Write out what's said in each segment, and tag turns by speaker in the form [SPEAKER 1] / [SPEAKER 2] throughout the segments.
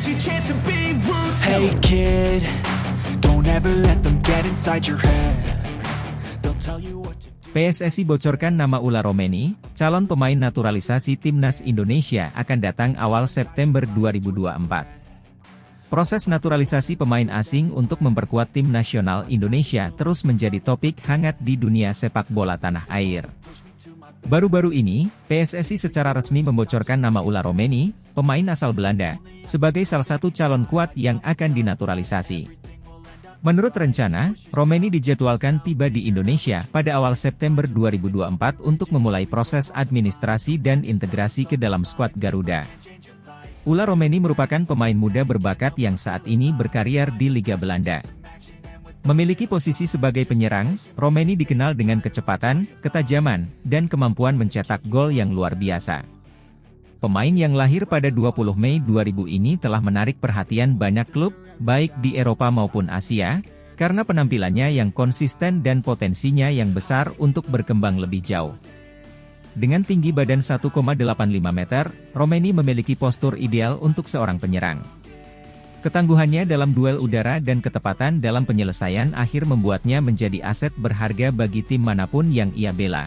[SPEAKER 1] your chance to be ruthless.
[SPEAKER 2] Hey kid, don't ever let them get inside your head. They'll tell you what to do.
[SPEAKER 3] PSSI bocorkan nama Ula Romeni, calon pemain naturalisasi Timnas Indonesia akan datang awal September 2024. Proses naturalisasi pemain asing untuk memperkuat tim nasional Indonesia terus menjadi topik hangat di dunia sepak bola tanah air. Baru-baru ini, PSSI secara resmi membocorkan nama Ula Romeni, pemain asal Belanda, sebagai salah satu calon kuat yang akan dinaturalisasi. Menurut rencana, Romeni dijadwalkan tiba di Indonesia pada awal September 2024 untuk memulai proses administrasi dan integrasi ke dalam skuad Garuda. Ula Romeni merupakan pemain muda berbakat yang saat ini berkarier di Liga Belanda. Memiliki posisi sebagai penyerang, Romeni dikenal dengan kecepatan, ketajaman, dan kemampuan mencetak gol yang luar biasa. Pemain yang lahir pada 20 Mei 2000 ini telah menarik perhatian banyak klub, baik di Eropa maupun Asia, karena penampilannya yang konsisten dan potensinya yang besar untuk berkembang lebih jauh. Dengan tinggi badan 1,85 meter, Romeni memiliki postur ideal untuk seorang penyerang. Ketangguhannya dalam duel udara dan ketepatan dalam penyelesaian akhir membuatnya menjadi aset berharga bagi tim manapun yang ia bela.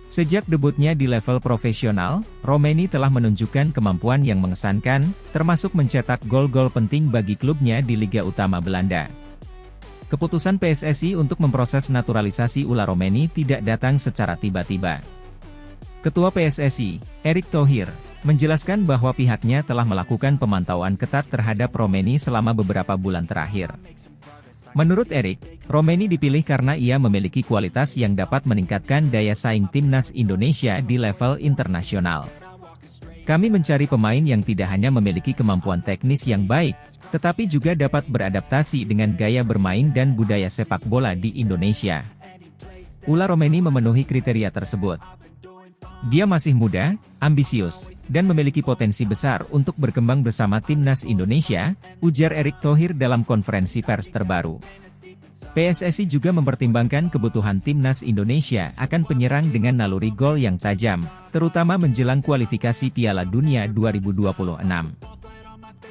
[SPEAKER 3] Sejak debutnya di level profesional, Romeni telah menunjukkan kemampuan yang mengesankan, termasuk mencetak gol-gol penting bagi klubnya di Liga Utama Belanda. Keputusan PSSI untuk memproses naturalisasi Ula Romeni tidak datang secara tiba-tiba. Ketua PSSI, Erick Thohir, menjelaskan bahwa pihaknya telah melakukan pemantauan ketat terhadap Romeni selama beberapa bulan terakhir. Menurut Erick, Romeni dipilih karena ia memiliki kualitas yang dapat meningkatkan daya saing Timnas Indonesia di level internasional. Kami mencari pemain yang tidak hanya memiliki kemampuan teknis yang baik, tetapi juga dapat beradaptasi dengan gaya bermain dan budaya sepak bola di Indonesia. Ula Romeni memenuhi kriteria tersebut. Dia masih muda, ambisius, dan memiliki potensi besar untuk berkembang bersama Timnas Indonesia, ujar Erick Thohir dalam konferensi pers terbaru. PSSI juga mempertimbangkan kebutuhan Timnas Indonesia akan penyerang dengan naluri gol yang tajam, terutama menjelang kualifikasi Piala Dunia 2026.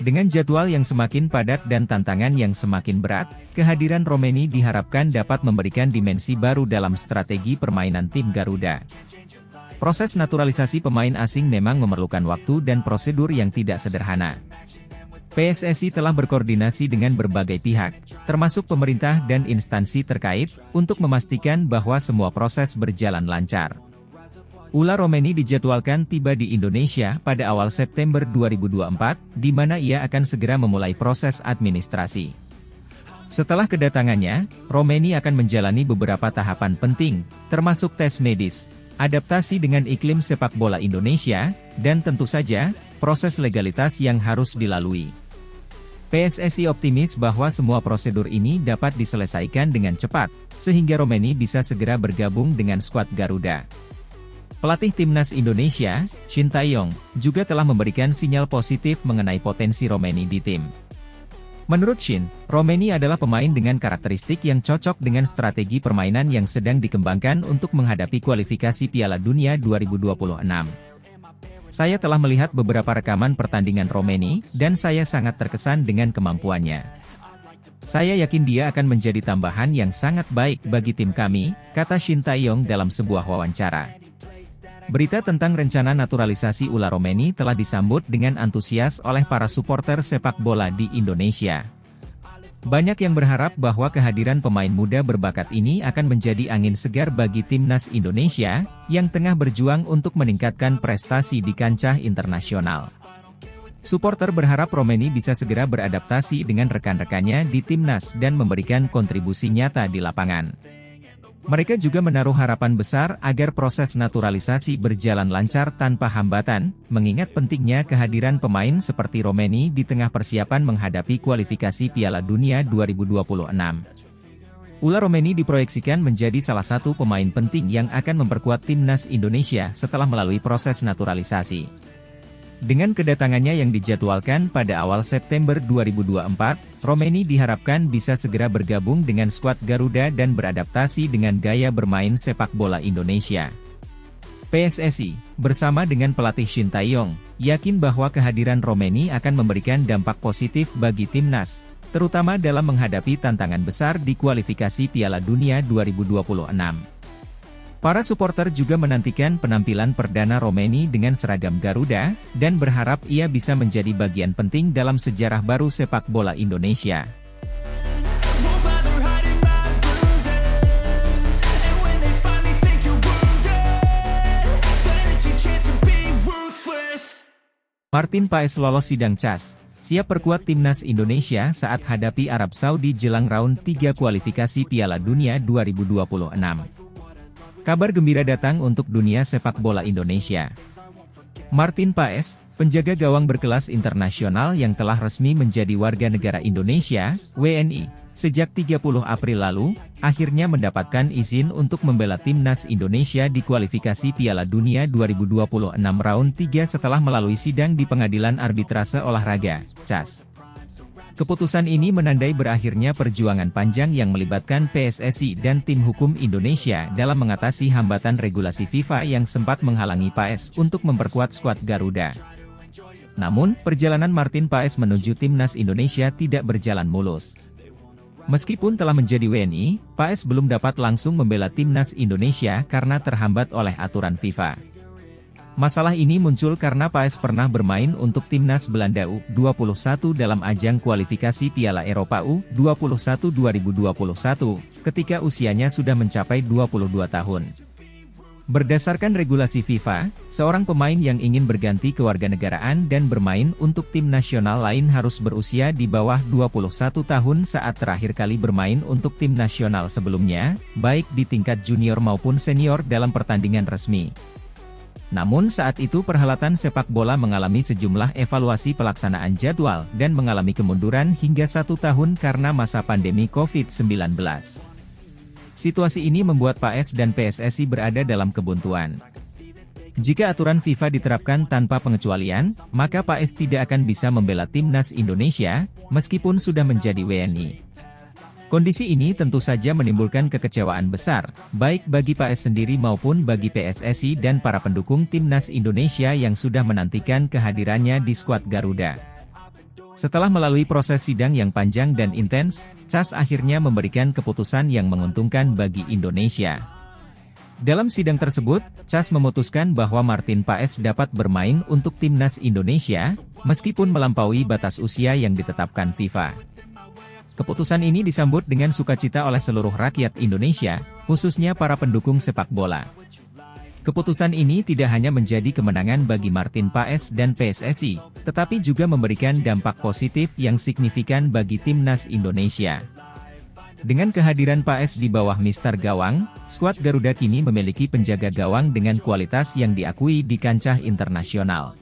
[SPEAKER 3] Dengan jadwal yang semakin padat dan tantangan yang semakin berat, kehadiran Romeni diharapkan dapat memberikan dimensi baru dalam strategi permainan tim Garuda. Proses naturalisasi pemain asing memang memerlukan waktu dan prosedur yang tidak sederhana. PSSI telah berkoordinasi dengan berbagai pihak, termasuk pemerintah dan instansi terkait, untuk memastikan bahwa semua proses berjalan lancar. Ula Romeni dijadwalkan tiba di Indonesia pada awal September 2024, di mana ia akan segera memulai proses administrasi. Setelah kedatangannya, Romeni akan menjalani beberapa tahapan penting, termasuk tes medis, adaptasi dengan iklim sepak bola Indonesia, dan tentu saja, proses legalitas yang harus dilalui. PSSI optimis bahwa semua prosedur ini dapat diselesaikan dengan cepat, sehingga Romeni bisa segera bergabung dengan skuad Garuda. Pelatih Timnas Indonesia, Shin Tae-yong, juga telah memberikan sinyal positif mengenai potensi Romeni di tim. Menurut Shin, Romeni adalah pemain dengan karakteristik yang cocok dengan strategi permainan yang sedang dikembangkan untuk menghadapi kualifikasi Piala Dunia 2026. Saya telah melihat beberapa rekaman pertandingan Romeni, dan saya sangat terkesan dengan kemampuannya. Saya yakin dia akan menjadi tambahan yang sangat baik bagi tim kami, kata Shin Tae-yong dalam sebuah wawancara. Berita tentang rencana naturalisasi Ula Romeni telah disambut dengan antusias oleh para supporter sepak bola di Indonesia. Banyak yang berharap bahwa kehadiran pemain muda berbakat ini akan menjadi angin segar bagi Timnas Indonesia, yang tengah berjuang untuk meningkatkan prestasi di kancah internasional. Supporter berharap Romeni bisa segera beradaptasi dengan rekan-rekannya di Timnas dan memberikan kontribusi nyata di lapangan. Mereka juga menaruh harapan besar agar proses naturalisasi berjalan lancar tanpa hambatan, mengingat pentingnya kehadiran pemain seperti Romeni di tengah persiapan menghadapi kualifikasi Piala Dunia 2026. Ula Romeni diproyeksikan menjadi salah satu pemain penting yang akan memperkuat Timnas Indonesia setelah melalui proses naturalisasi. Dengan kedatangannya yang dijadwalkan pada awal September 2024, Romeni diharapkan bisa segera bergabung dengan skuad Garuda dan beradaptasi dengan gaya bermain sepak bola Indonesia. PSSI, bersama dengan pelatih Shin Tae-yong, yakin bahwa kehadiran Romeni akan memberikan dampak positif bagi timnas, terutama dalam menghadapi tantangan besar di kualifikasi Piala Dunia 2026. Para supporter juga menantikan penampilan perdana Romeni dengan seragam Garuda, dan berharap ia bisa menjadi bagian penting dalam sejarah baru sepak bola Indonesia. Martin Paes lolos sidang CAS, siap perkuat timnas Indonesia saat hadapi Arab Saudi jelang round 3 kualifikasi Piala Dunia 2026. Kabar gembira datang untuk dunia sepak bola Indonesia. Martin Paes, penjaga gawang berkelas internasional yang telah resmi menjadi warga negara Indonesia, WNI, sejak 30 April lalu, akhirnya mendapatkan izin untuk membela timnas Indonesia di kualifikasi Piala Dunia 2026 round 3 setelah melalui sidang di Pengadilan Arbitrase Olahraga, CAS. Keputusan ini menandai berakhirnya perjuangan panjang yang melibatkan PSSI dan tim hukum Indonesia dalam mengatasi hambatan regulasi FIFA yang sempat menghalangi Paes untuk memperkuat skuad Garuda. Namun, perjalanan Martin Paes menuju timnas Indonesia tidak berjalan mulus. Meskipun telah menjadi WNI, Paes belum dapat langsung membela timnas Indonesia karena terhambat oleh aturan FIFA. Masalah ini muncul karena Paes pernah bermain untuk timnas Belanda U21 dalam ajang kualifikasi Piala Eropa U21 2021, ketika usianya sudah mencapai 22 tahun. Berdasarkan regulasi FIFA, seorang pemain yang ingin berganti kewarganegaraan dan bermain untuk tim nasional lain harus berusia di bawah 21 tahun saat terakhir kali bermain untuk tim nasional sebelumnya, baik di tingkat junior maupun senior dalam pertandingan resmi. Namun saat itu perhelatan sepak bola mengalami sejumlah evaluasi pelaksanaan jadwal dan mengalami kemunduran hingga 1 tahun karena masa pandemi COVID-19. Situasi ini membuat Paes dan PSSI berada dalam kebuntuan. Jika aturan FIFA diterapkan tanpa pengecualian, maka Paes tidak akan bisa membela timnas Indonesia, meskipun sudah menjadi WNI. Kondisi ini tentu saja menimbulkan kekecewaan besar, baik bagi Paes sendiri maupun bagi PSSI dan para pendukung timnas Indonesia yang sudah menantikan kehadirannya di skuad Garuda. Setelah melalui proses sidang yang panjang dan intens, CAS akhirnya memberikan keputusan yang menguntungkan bagi Indonesia. Dalam sidang tersebut, CAS memutuskan bahwa Martin Paes dapat bermain untuk timnas Indonesia, meskipun melampaui batas usia yang ditetapkan FIFA. Keputusan ini disambut dengan sukacita oleh seluruh rakyat Indonesia, khususnya para pendukung sepak bola. Keputusan ini tidak hanya menjadi kemenangan bagi Martin Paes dan PSSI, tetapi juga memberikan dampak positif yang signifikan bagi timnas Indonesia. Dengan kehadiran Paes di bawah Mister Gawang, skuad Garuda kini memiliki penjaga gawang dengan kualitas yang diakui di kancah internasional.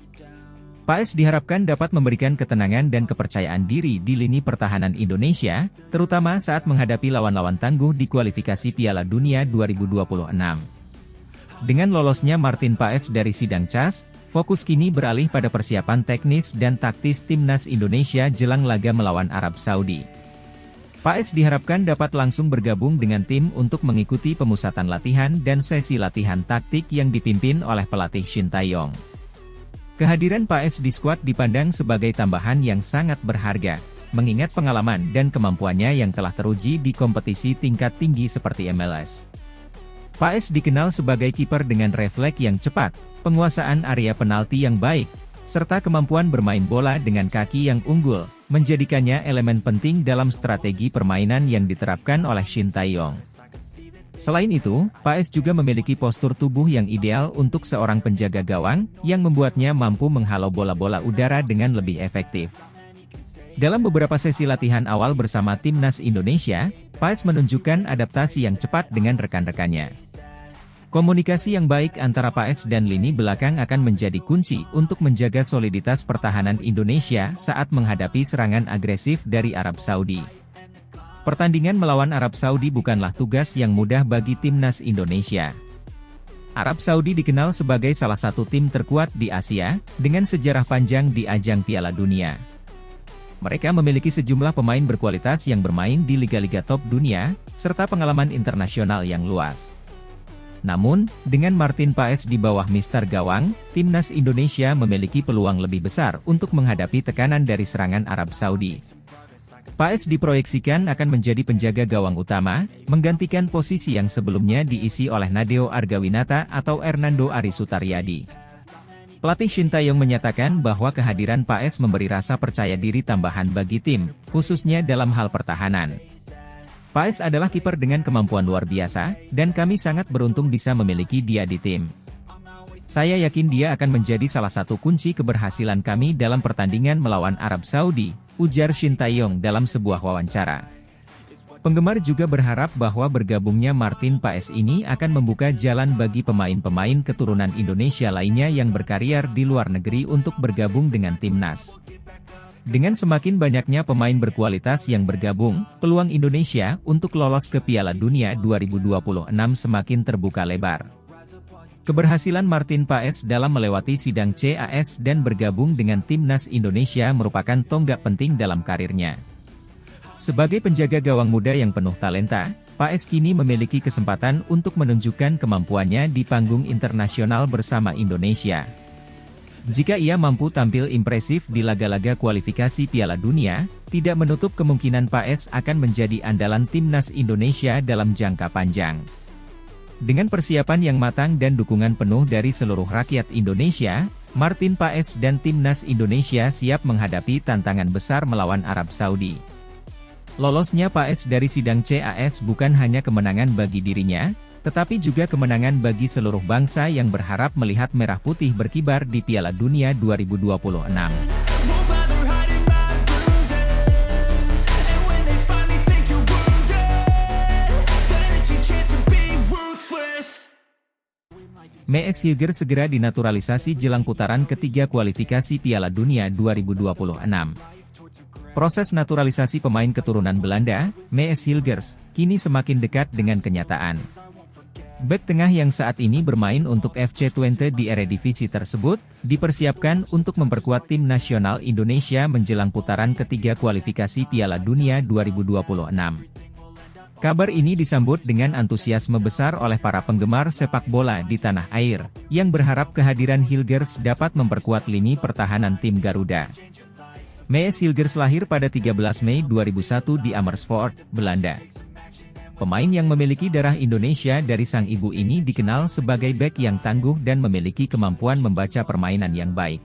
[SPEAKER 3] Paes diharapkan dapat memberikan ketenangan dan kepercayaan diri di lini pertahanan Indonesia, terutama saat menghadapi lawan-lawan tangguh di kualifikasi Piala Dunia 2026. Dengan lolosnya Martin Paes dari sidang CAS, fokus kini beralih pada persiapan teknis dan taktis timnas Indonesia jelang laga melawan Arab Saudi. Paes diharapkan dapat langsung bergabung dengan tim untuk mengikuti pemusatan latihan dan sesi latihan taktik yang dipimpin oleh pelatih Shin Tae-yong. Kehadiran Paes di skuad dipandang sebagai tambahan yang sangat berharga, mengingat pengalaman dan kemampuannya yang telah teruji di kompetisi tingkat tinggi seperti MLS. Paes dikenal sebagai kiper dengan refleks yang cepat, penguasaan area penalti yang baik, serta kemampuan bermain bola dengan kaki yang unggul, menjadikannya elemen penting dalam strategi permainan yang diterapkan oleh Shin Tae-yong. Selain itu, Paes juga memiliki postur tubuh yang ideal untuk seorang penjaga gawang, yang membuatnya mampu menghalau bola-bola udara dengan lebih efektif. Dalam beberapa sesi latihan awal bersama timnas Indonesia, Paes menunjukkan adaptasi yang cepat dengan rekan-rekannya. Komunikasi yang baik antara Paes dan lini belakang akan menjadi kunci untuk menjaga soliditas pertahanan Indonesia saat menghadapi serangan agresif dari Arab Saudi. Pertandingan melawan Arab Saudi bukanlah tugas yang mudah bagi timnas Indonesia. Arab Saudi dikenal sebagai salah satu tim terkuat di Asia, dengan sejarah panjang di ajang Piala Dunia. Mereka memiliki sejumlah pemain berkualitas yang bermain di liga-liga top dunia, serta pengalaman internasional yang luas. Namun, dengan Martin Paes di bawah Mister Gawang, timnas Indonesia memiliki peluang lebih besar untuk menghadapi tekanan dari serangan Arab Saudi. Paes diproyeksikan akan menjadi penjaga gawang utama, menggantikan posisi yang sebelumnya diisi oleh Nadeo Argawinata atau Hernando Ari Sutaryadi. Pelatih Shin Tae-yong menyatakan bahwa kehadiran Paes memberi rasa percaya diri tambahan bagi tim, khususnya dalam hal pertahanan. Paes adalah kiper dengan kemampuan luar biasa, dan kami sangat beruntung bisa memiliki dia di tim. Saya yakin dia akan menjadi salah satu kunci keberhasilan kami dalam pertandingan melawan Arab Saudi, ujar Shin Tae-yong dalam sebuah wawancara. Penggemar juga berharap bahwa bergabungnya Martin Paes ini akan membuka jalan bagi pemain-pemain keturunan Indonesia lainnya yang berkarier di luar negeri untuk bergabung dengan timnas. Dengan semakin banyaknya pemain berkualitas yang bergabung, peluang Indonesia untuk lolos ke Piala Dunia 2026 semakin terbuka lebar. Keberhasilan Martin Paes dalam melewati sidang CAS dan bergabung dengan timnas Indonesia merupakan tonggak penting dalam karirnya. Sebagai penjaga gawang muda yang penuh talenta, Paes kini memiliki kesempatan untuk menunjukkan kemampuannya di panggung internasional bersama Indonesia. Jika ia mampu tampil impresif di laga-laga kualifikasi Piala Dunia, tidak menutup kemungkinan Paes akan menjadi andalan timnas Indonesia dalam jangka panjang. Dengan persiapan yang matang dan dukungan penuh dari seluruh rakyat Indonesia, Martin Paes dan timnas Indonesia siap menghadapi tantangan besar melawan Arab Saudi. Lolosnya Paes dari sidang CAS bukan hanya kemenangan bagi dirinya, tetapi juga kemenangan bagi seluruh bangsa yang berharap melihat Merah Putih berkibar di Piala Dunia 2026. Mees Hilger segera dinaturalisasi jelang putaran ketiga kualifikasi Piala Dunia 2026. Proses naturalisasi pemain keturunan Belanda, Mees Hilgers, kini semakin dekat dengan kenyataan. Bek tengah yang saat ini bermain untuk FC Twente di Eredivisie tersebut, dipersiapkan untuk memperkuat tim nasional Indonesia menjelang putaran ketiga kualifikasi Piala Dunia 2026. Kabar ini disambut dengan antusiasme besar oleh para penggemar sepak bola di tanah air, yang berharap kehadiran Hilgers dapat memperkuat lini pertahanan tim Garuda. Mees Hilgers lahir pada 13 Mei 2001 di Amersfoort, Belanda. Pemain yang memiliki darah Indonesia dari sang ibu ini dikenal sebagai bek yang tangguh dan memiliki kemampuan membaca permainan yang baik.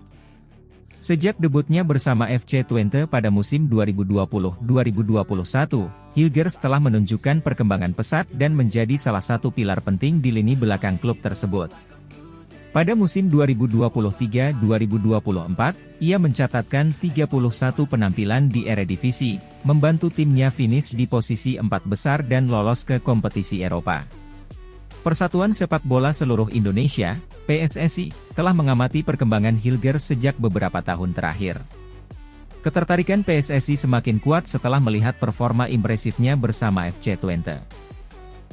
[SPEAKER 3] Sejak debutnya bersama FC Twente pada musim 2020-2021, Hilgers telah menunjukkan perkembangan pesat dan menjadi salah satu pilar penting di lini belakang klub tersebut. Pada musim 2023-2024, ia mencatatkan 31 penampilan di Eredivisie, membantu timnya finish di posisi 4 besar dan lolos ke kompetisi Eropa. Persatuan Sepak Bola Seluruh Indonesia, PSSI, telah mengamati perkembangan Hilgers sejak beberapa tahun terakhir. Ketertarikan PSSI semakin kuat setelah melihat performa impresifnya bersama FC Twente.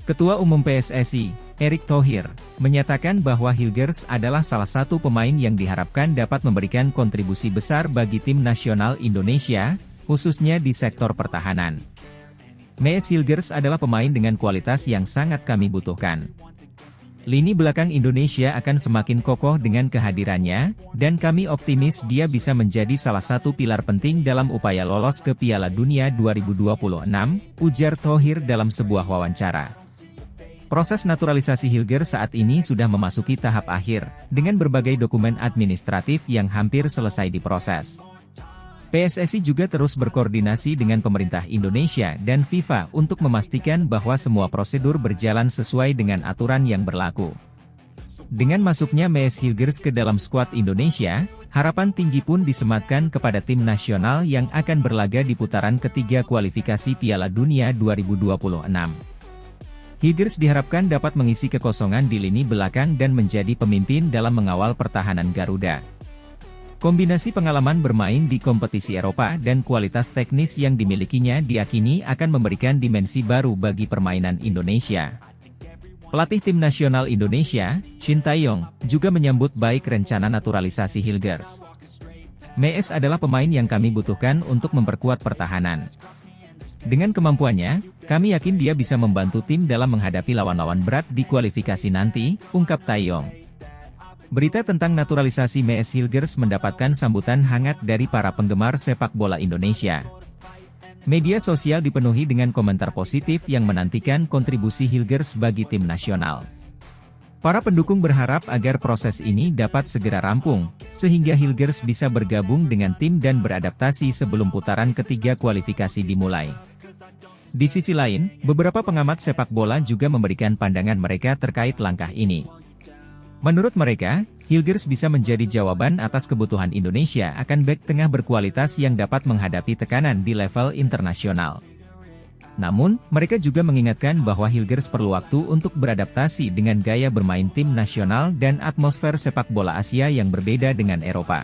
[SPEAKER 3] Ketua Umum PSSI, Erick Thohir, menyatakan bahwa Hilgers adalah salah satu pemain yang diharapkan dapat memberikan kontribusi besar bagi tim nasional Indonesia, khususnya di sektor pertahanan. Mees Hilgers adalah pemain dengan kualitas yang sangat kami butuhkan. Lini belakang Indonesia akan semakin kokoh dengan kehadirannya, dan kami optimis dia bisa menjadi salah satu pilar penting dalam upaya lolos ke Piala Dunia 2026, ujar Thohir dalam sebuah wawancara. Proses naturalisasi Hilgers saat ini sudah memasuki tahap akhir, dengan berbagai dokumen administratif yang hampir selesai diproses. PSSI juga terus berkoordinasi dengan pemerintah Indonesia dan FIFA untuk memastikan bahwa semua prosedur berjalan sesuai dengan aturan yang berlaku. Dengan masuknya Mees Hilgers ke dalam skuad Indonesia, harapan tinggi pun disematkan kepada tim nasional yang akan berlaga di putaran ketiga kualifikasi Piala Dunia 2026. Hilgers diharapkan dapat mengisi kekosongan di lini belakang dan menjadi pemimpin dalam mengawal pertahanan Garuda. Kombinasi pengalaman bermain di kompetisi Eropa dan kualitas teknis yang dimilikinya diakini akan memberikan dimensi baru bagi permainan Indonesia. Pelatih tim nasional Indonesia, Shin Tae-yong, juga menyambut baik rencana naturalisasi Hilgers. Mees adalah pemain yang kami butuhkan untuk memperkuat pertahanan. Dengan kemampuannya, kami yakin dia bisa membantu tim dalam menghadapi lawan-lawan berat di kualifikasi nanti, ungkap Taeyong. Berita tentang naturalisasi Mees Hilgers mendapatkan sambutan hangat dari para penggemar sepak bola Indonesia. Media sosial dipenuhi dengan komentar positif yang menantikan kontribusi Hilgers bagi tim nasional. Para pendukung berharap agar proses ini dapat segera rampung, sehingga Hilgers bisa bergabung dengan tim dan beradaptasi sebelum putaran ketiga kualifikasi dimulai. Di sisi lain, beberapa pengamat sepak bola juga memberikan pandangan mereka terkait langkah ini. Menurut mereka, Hilgers bisa menjadi jawaban atas kebutuhan Indonesia akan bek tengah berkualitas yang dapat menghadapi tekanan di level internasional. Namun, mereka juga mengingatkan bahwa Hilgers perlu waktu untuk beradaptasi dengan gaya bermain tim nasional dan atmosfer sepak bola Asia yang berbeda dengan Eropa.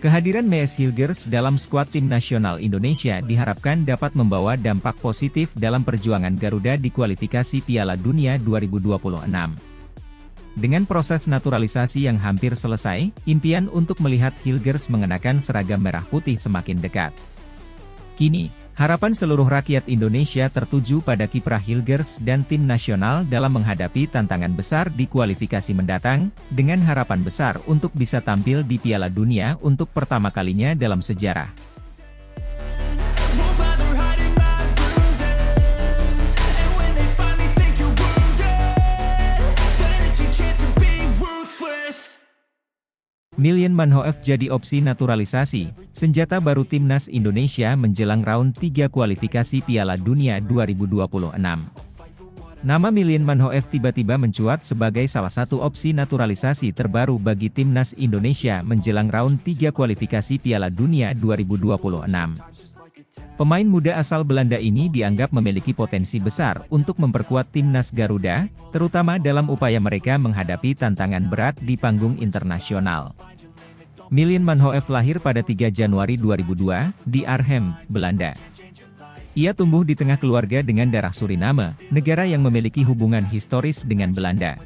[SPEAKER 3] Kehadiran Mees Hilgers dalam skuad tim nasional Indonesia diharapkan dapat membawa dampak positif dalam perjuangan Garuda di kualifikasi Piala Dunia 2026. Dengan proses naturalisasi yang hampir selesai, impian untuk melihat Hilgers mengenakan seragam merah putih semakin dekat. Kini, harapan seluruh rakyat Indonesia tertuju pada kiprah Hilgers dan tim nasional dalam menghadapi tantangan besar di kualifikasi mendatang, dengan harapan besar untuk bisa tampil di Piala Dunia untuk pertama kalinya dalam sejarah. Milian Manhoef jadi opsi naturalisasi, senjata baru timnas Indonesia menjelang round 3 kualifikasi Piala Dunia 2026. Nama Milian Manhoef tiba-tiba mencuat sebagai salah satu opsi naturalisasi terbaru bagi timnas Indonesia menjelang round 3 kualifikasi Piala Dunia 2026. Pemain muda asal Belanda ini dianggap memiliki potensi besar untuk memperkuat timnas Garuda, terutama dalam upaya mereka menghadapi tantangan berat di panggung internasional. Milian Manhoef lahir pada 3 Januari 2002, di Arnhem, Belanda. Ia tumbuh di tengah keluarga dengan darah Suriname, negara yang memiliki hubungan historis dengan Belanda.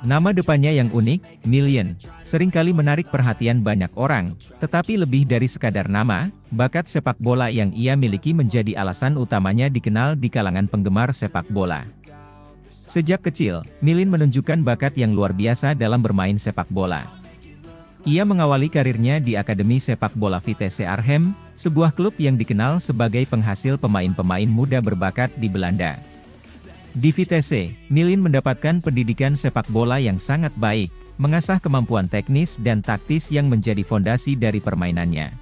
[SPEAKER 3] Nama depannya yang unik, Milian, seringkali menarik perhatian banyak orang, tetapi lebih dari sekadar nama, bakat sepak bola yang ia miliki menjadi alasan utamanya dikenal di kalangan penggemar sepak bola. Sejak kecil, Milian menunjukkan bakat yang luar biasa dalam bermain sepak bola. Ia mengawali karirnya di Akademi Sepak Bola Vitesse Arnhem, sebuah klub yang dikenal sebagai penghasil pemain-pemain muda berbakat di Belanda. Di Vitesse, Milian mendapatkan pendidikan sepak bola yang sangat baik, mengasah kemampuan teknis dan taktis yang menjadi fondasi dari permainannya.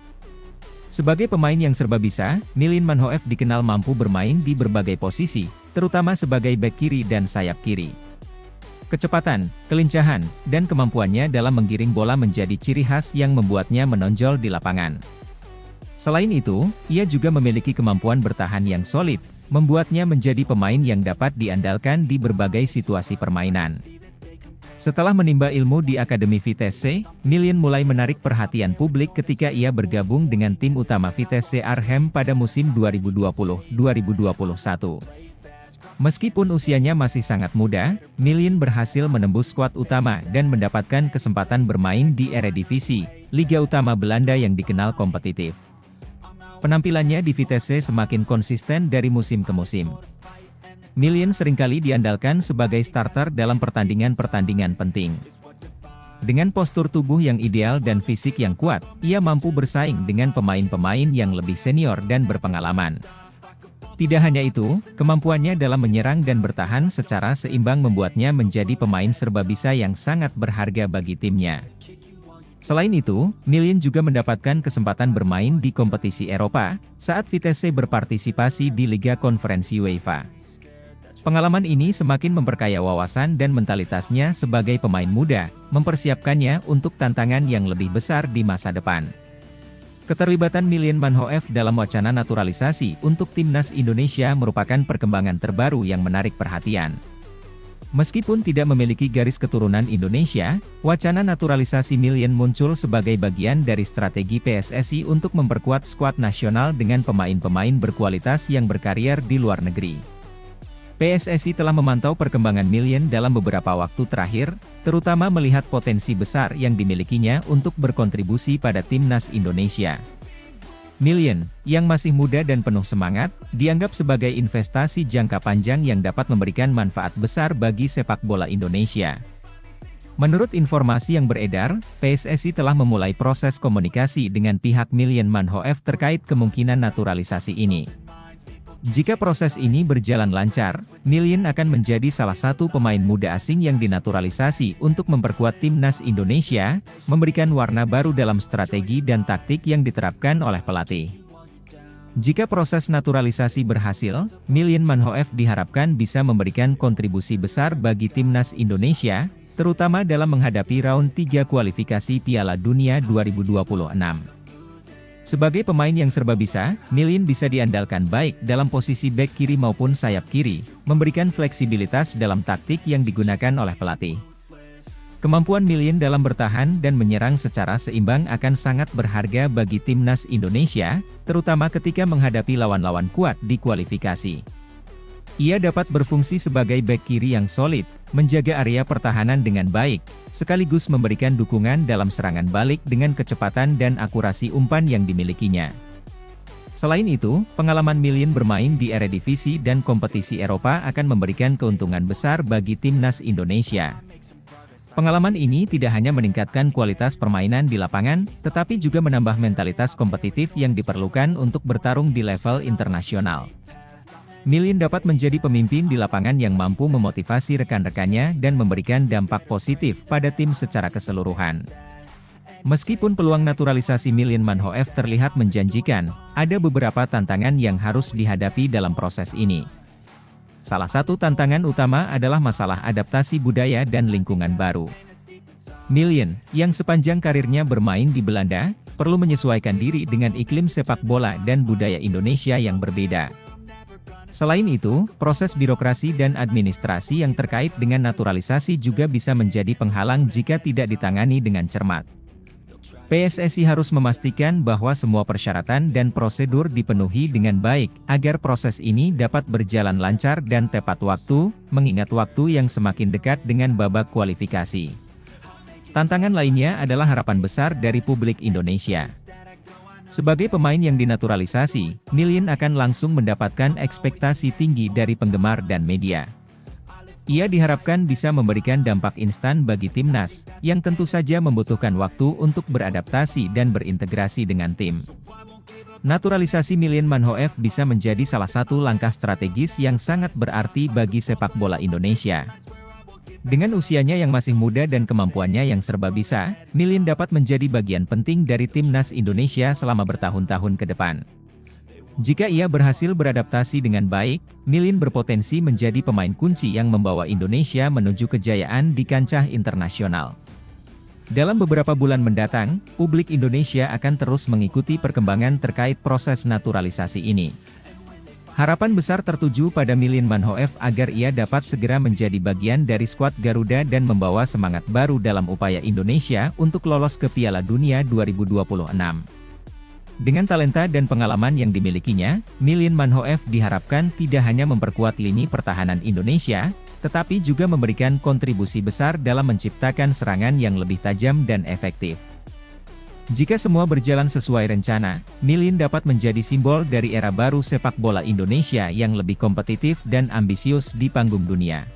[SPEAKER 3] Sebagai pemain yang serba bisa, Milian Manhoef dikenal mampu bermain di berbagai posisi, terutama sebagai bek kiri dan sayap kiri. Kecepatan, kelincahan, dan kemampuannya dalam menggiring bola menjadi ciri khas yang membuatnya menonjol di lapangan. Selain itu, ia juga memiliki kemampuan bertahan yang solid, membuatnya menjadi pemain yang dapat diandalkan di berbagai situasi permainan. Setelah menimba ilmu di Akademi Vitesse, Milian mulai menarik perhatian publik ketika ia bergabung dengan tim utama Vitesse Arnhem pada musim 2020-2021. Meskipun usianya masih sangat muda, Milian berhasil menembus skuad utama dan mendapatkan kesempatan bermain di Eredivisie, Liga Utama Belanda yang dikenal kompetitif. Penampilannya di Vitesse semakin konsisten dari musim ke musim. Milian seringkali diandalkan sebagai starter dalam pertandingan-pertandingan penting. Dengan postur tubuh yang ideal dan fisik yang kuat, ia mampu bersaing dengan pemain-pemain yang lebih senior dan berpengalaman. Tidak hanya itu, kemampuannya dalam menyerang dan bertahan secara seimbang membuatnya menjadi pemain serba bisa yang sangat berharga bagi timnya. Selain itu, Milian juga mendapatkan kesempatan bermain di kompetisi Eropa, saat Vitesse berpartisipasi di Liga Konferensi UEFA. Pengalaman ini semakin memperkaya wawasan dan mentalitasnya sebagai pemain muda, mempersiapkannya untuk tantangan yang lebih besar di masa depan. Keterlibatan Milian Manhoef dalam wacana naturalisasi untuk timnas Indonesia merupakan perkembangan terbaru yang menarik perhatian. Meskipun tidak memiliki garis keturunan Indonesia, wacana naturalisasi Milian muncul sebagai bagian dari strategi PSSI untuk memperkuat skuad nasional dengan pemain-pemain berkualitas yang berkarier di luar negeri. PSSI telah memantau perkembangan Milian dalam beberapa waktu terakhir, terutama melihat potensi besar yang dimilikinya untuk berkontribusi pada timnas Indonesia. Milian, yang masih muda dan penuh semangat, dianggap sebagai investasi jangka panjang yang dapat memberikan manfaat besar bagi sepak bola Indonesia. Menurut informasi yang beredar, PSSI telah memulai proses komunikasi dengan pihak Milian Manhoef terkait kemungkinan naturalisasi ini. Jika proses ini berjalan lancar, Milian akan menjadi salah satu pemain muda asing yang dinaturalisasi untuk memperkuat timnas Indonesia, memberikan warna baru dalam strategi dan taktik yang diterapkan oleh pelatih. Jika proses naturalisasi berhasil, Milian Manhoef diharapkan bisa memberikan kontribusi besar bagi timnas Indonesia, terutama dalam menghadapi round 3 kualifikasi Piala Dunia 2026. Sebagai pemain yang serba bisa, Milian bisa diandalkan baik dalam posisi bek kiri maupun sayap kiri, memberikan fleksibilitas dalam taktik yang digunakan oleh pelatih. Kemampuan Milian dalam bertahan dan menyerang secara seimbang akan sangat berharga bagi timnas Indonesia, terutama ketika menghadapi lawan-lawan kuat di kualifikasi. Ia dapat berfungsi sebagai bek kiri yang solid, menjaga area pertahanan dengan baik, sekaligus memberikan dukungan dalam serangan balik dengan kecepatan dan akurasi umpan yang dimilikinya. Selain itu, pengalaman Milian bermain di Eredivisie dan kompetisi Eropa akan memberikan keuntungan besar bagi timnas Indonesia. Pengalaman ini tidak hanya meningkatkan kualitas permainan di lapangan, tetapi juga menambah mentalitas kompetitif yang diperlukan untuk bertarung di level internasional. Milian dapat menjadi pemimpin di lapangan yang mampu memotivasi rekan-rekannya dan memberikan dampak positif pada tim secara keseluruhan. Meskipun peluang naturalisasi Milian Manhoef terlihat menjanjikan, ada beberapa tantangan yang harus dihadapi dalam proses ini. Salah satu tantangan utama adalah masalah adaptasi budaya dan lingkungan baru. Milian, yang sepanjang karirnya bermain di Belanda, perlu menyesuaikan diri dengan iklim sepak bola dan budaya Indonesia yang berbeda. Selain itu, proses birokrasi dan administrasi yang terkait dengan naturalisasi juga bisa menjadi penghalang jika tidak ditangani dengan cermat. PSSI harus memastikan bahwa semua persyaratan dan prosedur dipenuhi dengan baik, agar proses ini dapat berjalan lancar dan tepat waktu, mengingat waktu yang semakin dekat dengan babak kualifikasi. Tantangan lainnya adalah harapan besar dari publik Indonesia. Sebagai pemain yang dinaturalisasi, Milian akan langsung mendapatkan ekspektasi tinggi dari penggemar dan media. Ia diharapkan bisa memberikan dampak instan bagi timnas, yang tentu saja membutuhkan waktu untuk beradaptasi dan berintegrasi dengan tim. Naturalisasi Milian Manhoef bisa menjadi salah satu langkah strategis yang sangat berarti bagi sepak bola Indonesia. Dengan usianya yang masih muda dan kemampuannya yang serba bisa, Milian dapat menjadi bagian penting dari timnas Indonesia selama bertahun-tahun ke depan. Jika ia berhasil beradaptasi dengan baik, Milian berpotensi menjadi pemain kunci yang membawa Indonesia menuju kejayaan di kancah internasional. Dalam beberapa bulan mendatang, publik Indonesia akan terus mengikuti perkembangan terkait proses naturalisasi ini. Harapan besar tertuju pada Milian Manhoef agar ia dapat segera menjadi bagian dari skuad Garuda dan membawa semangat baru dalam upaya Indonesia untuk lolos ke Piala Dunia 2026. Dengan talenta dan pengalaman yang dimilikinya, Milian Manhoef diharapkan tidak hanya memperkuat lini pertahanan Indonesia, tetapi juga memberikan kontribusi besar dalam menciptakan serangan yang lebih tajam dan efektif. Jika semua berjalan sesuai rencana, Milian dapat menjadi simbol dari era baru sepak bola Indonesia yang lebih kompetitif dan ambisius di panggung dunia.